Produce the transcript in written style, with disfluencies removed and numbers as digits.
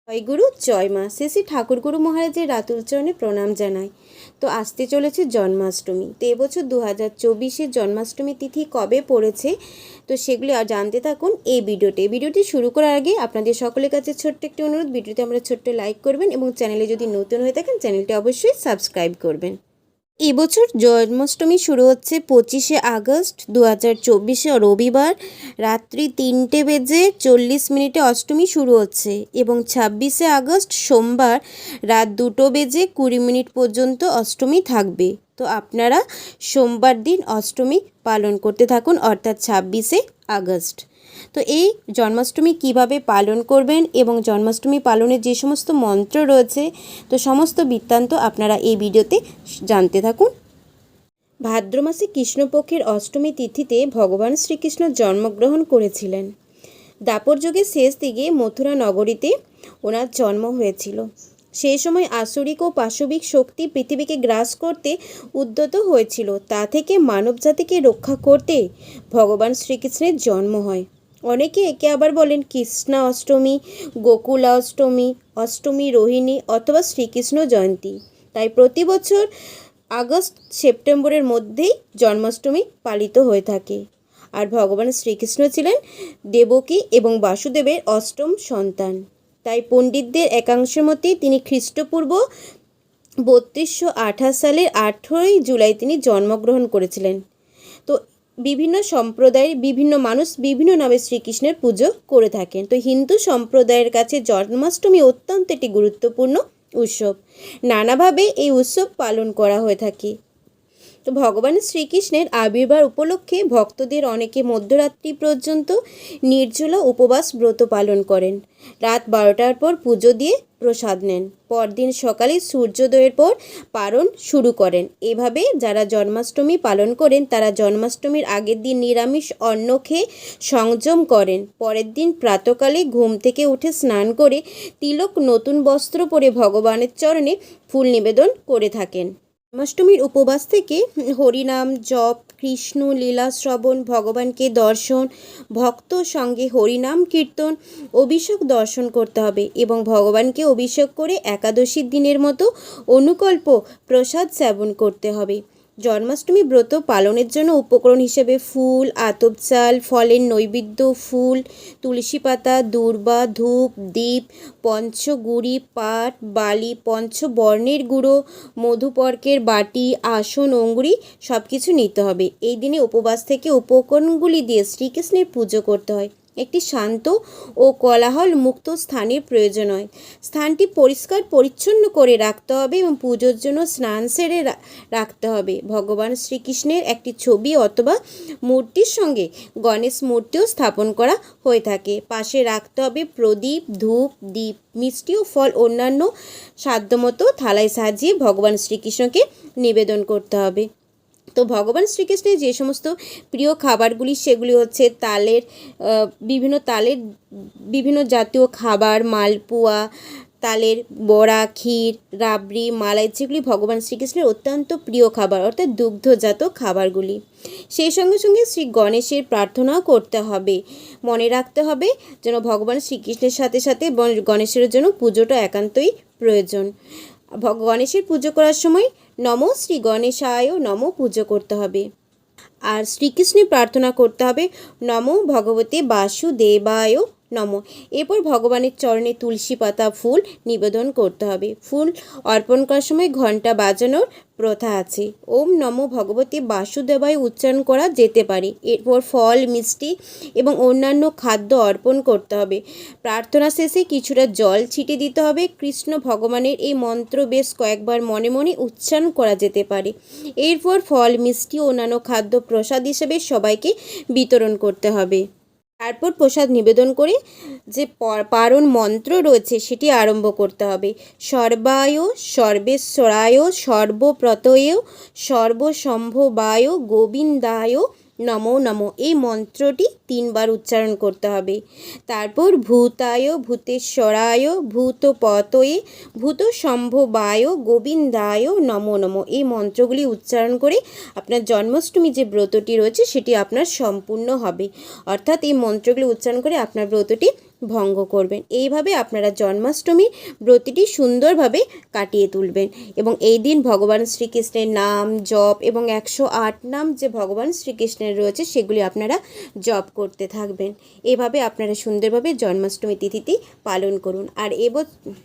জয় গুরু জয় মা। শ্রী ঠাকুর গুরু মহারাজের রাতুল চরণে প্রণাম জানাই। তো আসতে চলেছে জন্মাষ্টমী। তো এবছর 2024-এর জন্মাষ্টমী তিথি কবে পড়েছে, তো সেগুলি জানতে থাকুন এই ভিডিওটি শুরু করার আগে আপনাদের সকলের কাছে ছোট্ট একটি অনুরোধ, ভিডিওতে আমরা ছোট্ট লাইক করবেন এবং চ্যানেলে যদি নতুন হয়ে থাকেন চ্যানেলটি অবশ্যই সাবস্ক্রাইব করবেন। এবছর জন্মাষ্টমী শুরু হচ্ছে 25শে আগস্ট 2024 রবিবার রাত্রি 3:40 অষ্টমী শুরু হচ্ছে এবং 26শে আগস্ট সোমবার রাত 2:20 পর্যন্ত অষ্টমী থাকবে। তো আপনারা সোমবার দিন অষ্টমী পালন করতে থাকুন, অর্থাৎ 26শে আগস্ট। তো এই জন্মাষ্টমী কিভাবে পালন করবেন এবং জন্মাষ্টমী পালনের যে সমস্ত মন্ত্র রয়েছে, তো সমস্ত বৃত্তান্ত আপনারা এই ভিডিওতে জানতে থাকুন। ভাদ্র মাসে কৃষ্ণপক্ষের অষ্টমী তিথিতে ভগবান শ্রীকৃষ্ণ জন্মগ্রহণ করেছিলেন। দাপর যুগের শেষ দিকে মথুরা নগরীতে ওনার জন্ম হয়েছিল। সেই সময় আসরিক ও পাশবিক শক্তি পৃথিবীকে গ্রাস করতে উদ্যত হয়েছিল। তা থেকে মানবজাতিকে রক্ষা করতে ভগবান শ্রীকৃষ্ণের জন্ম হয়। অনেকে একে আবার বলেন কৃষ্ণা অষ্টমী, গোকুলা অষ্টমী, অষ্টমী রোহিণী অথবা শ্রীকৃষ্ণ জয়ন্তী। তাই প্রতি বছর আগস্ট সেপ্টেম্বরের মধ্যেই জন্মাষ্টমী পালিত হয়ে থাকে। আর ভগবান শ্রীকৃষ্ণ ছিলেন দেবকী এবং বাসুদেবের অষ্টম সন্তান। তাই পণ্ডিতদের একাংশের মতে তিনি খ্রিস্টপূর্ব 3228 সালের 18ই জুলাই তিনি জন্মগ্রহণ করেছিলেন। তো বিভিন্ন সম্প্রদায়ের বিভিন্ন মানুষ বিভিন্ন নামে শ্রীকৃষ্ণের পুজো করে থাকেন। তো হিন্দু সম্প্রদায়ের কাছে জন্মাষ্টমী অত্যন্ত একটি গুরুত্বপূর্ণ উৎসব। নানাভাবে এই উৎসব পালন করা হয়ে থাকে। তো ভগবান শ্রীকৃষ্ণের আবির্ভাব উপলক্ষে ভক্তদের অনেকে মধ্যরাত্রি পর্যন্ত নির্জলা উপবাস ব্রত পালন করেন। রাত 12টার পর পুজো দিয়ে প্রসাদ নেন। পরদিন সকালে সূর্যোদয়ের পর পালন শুরু করেন। এভাবে যারা জন্মাষ্টমী পালন করেন তারা জন্মাষ্টমীর আগের দিন নিরামিষ অন্ন খেয়ে সংযম করেন। পরের দিন প্রাতকালে ঘুম থেকে উঠে স্নান করে তিলক নতুন বস্ত্র পরে ভগবানের চরণে ফুল নিবেদন করে থাকেন। জন্মাষ্টমীর উপবাস থেকে হরিনাম জপ, কৃষ্ণ লীলা শ্রবণ, ভগবানকে দর্শন, ভক্ত সঙ্গে হরিনাম কীর্তন, অভিষেক দর্শন করতে হবে এবং ভগবানকে অভিষেক করে একাদশীর দিনের মতো অনুকল্প প্রসাদ সেবন করতে হবে। জন্মাষ্টমী ব্রত পালনের জন্য উপকরণ হিসেবে ফুল, আতপ চাল, ফলের নৈবেদ্য, ফুল, তুলসী পাতা, দূর্বা, ধূপ, দীপ, পঞ্চগুড়ি, পাট, বালি, পঞ্চবর্ণের গুঁড়ো, মধুপর্কের বাটি, আসন, অঙ্গুরি সব কিছু নিতে হবে। এই দিনে উপবাস থেকে উপকরণগুলি দিয়ে শ্রীকৃষ্ণের পুজো করতে হয়। একটি শান্ত ও কোলাহল মুক্ত স্থানের প্রয়োজন হয়। স্থানটি পরিষ্কার পরিচ্ছন্ন করে রাখতে হবে এবং পুজোর জন্য স্নান সেরে রাখতে হবে। ভগবান শ্রীকৃষ্ণের একটি ছবি অথবা মূর্তির সঙ্গে গণেশ মূর্তিও স্থাপন করা হয়ে থাকে। পাশে রাখতে হবে প্রদীপ, ধূপ, দীপ, মিষ্টি ও ফল অন্যান্য সাধ্যমতো থালায় সাজিয়ে ভগবান শ্রীকৃষ্ণকে নিবেদন করতে হবে। তো ভগবান শ্রীকৃষ্ণের যে সমস্ত প্রিয় খাবারগুলি সেগুলি হচ্ছে বিভিন্ন জাতীয় খাবার, মালপোয়া, তালের বড়া, ক্ষীর, রাবড়ি, মালাই, যেগুলি ভগবান শ্রীকৃষ্ণের অত্যন্ত প্রিয় খাবার, অর্থাৎ দুগ্ধজাত খাবারগুলি। সেই সঙ্গে সঙ্গে শ্রী গণেশের প্রার্থনাও করতে হবে। মনে রাখতে হবে যেন ভগবান শ্রীকৃষ্ণের সাথে সাথে গণেশের জন্য পুজোটা একান্তই প্রয়োজন। গণেশের পুজো করার সময় নম শ্রী গণেশায় নম পুজো করতে হবে। আর শ্রীকৃষ্ণের প্রার্থনা করতে হবে নম ভগবতে বাসুদেবায় নম। এরপর ভগবানের চরণে তুলসী পাতা, ফুল নিবেদন করতে হবে। ফুল অর্পণ করার সময় ঘণ্টা বাজানোর প্রথা আছে। ওম নমো ভগবতে বাসুদেবায় উচ্চারণ করা যেতে পারে। এরপর ফল, মিষ্টি এবং অন্যান্য খাদ্য অর্পণ করতে হবে। প্রার্থনা শেষে কিছুটা জল ছিটিয়ে দিতে হবে। কৃষ্ণ ভগবানের এই মন্ত্র বেশ কয়েকবার মনে মনে উচ্চারণ করা যেতে পারে। এরপর ফল, মিষ্টি ও অন্যান্য খাদ্য প্রসাদ হিসেবে সবাইকে বিতরণ করতে হবে। তারপর প্রসাদ নিবেদন করে যে পারণ মন্ত্র রয়েছে সেটি আরম্ভ করতে হবে। সর্বায় সর্বেশ্বরায় সর্বপ্রতয়ে সর্বসম্ভবায় গোবিন্দায় নমো নমো, এই মন্ত্রটি 3 বার উচ্চারণ করতে হবে। তারপর ভূতায় ভূতেশ্বরায় ভূতপতয়ে ভূতসম্ভবায় গোবিন্দায় নমো নমো, এই মন্ত্রগুলি উচ্চারণ করে আপনার জন্মাষ্টমী যে ব্রতটি রয়েছে সেটি আপনার সম্পূর্ণ হবে। অর্থাৎ এই মন্ত্রগুলি উচ্চারণ করে আপনার ব্রতটি ভঙ্গ করবেন। এইভাবে আপনারা জন্মাষ্টমী ব্রতটি সুন্দরভাবে কাটিয়ে তুলবেন এবং এই দিন ভগবান শ্রীকৃষ্ণের নাম জপ এবং 108 নাম যে ভগবান শ্রীকৃষ্ণের রয়েছে সেগুলি আপনারা জপ করতে থাকবেন। এভাবে আপনারা সুন্দরভাবে জন্মাষ্টমী তিথিটি পালন করুন। আর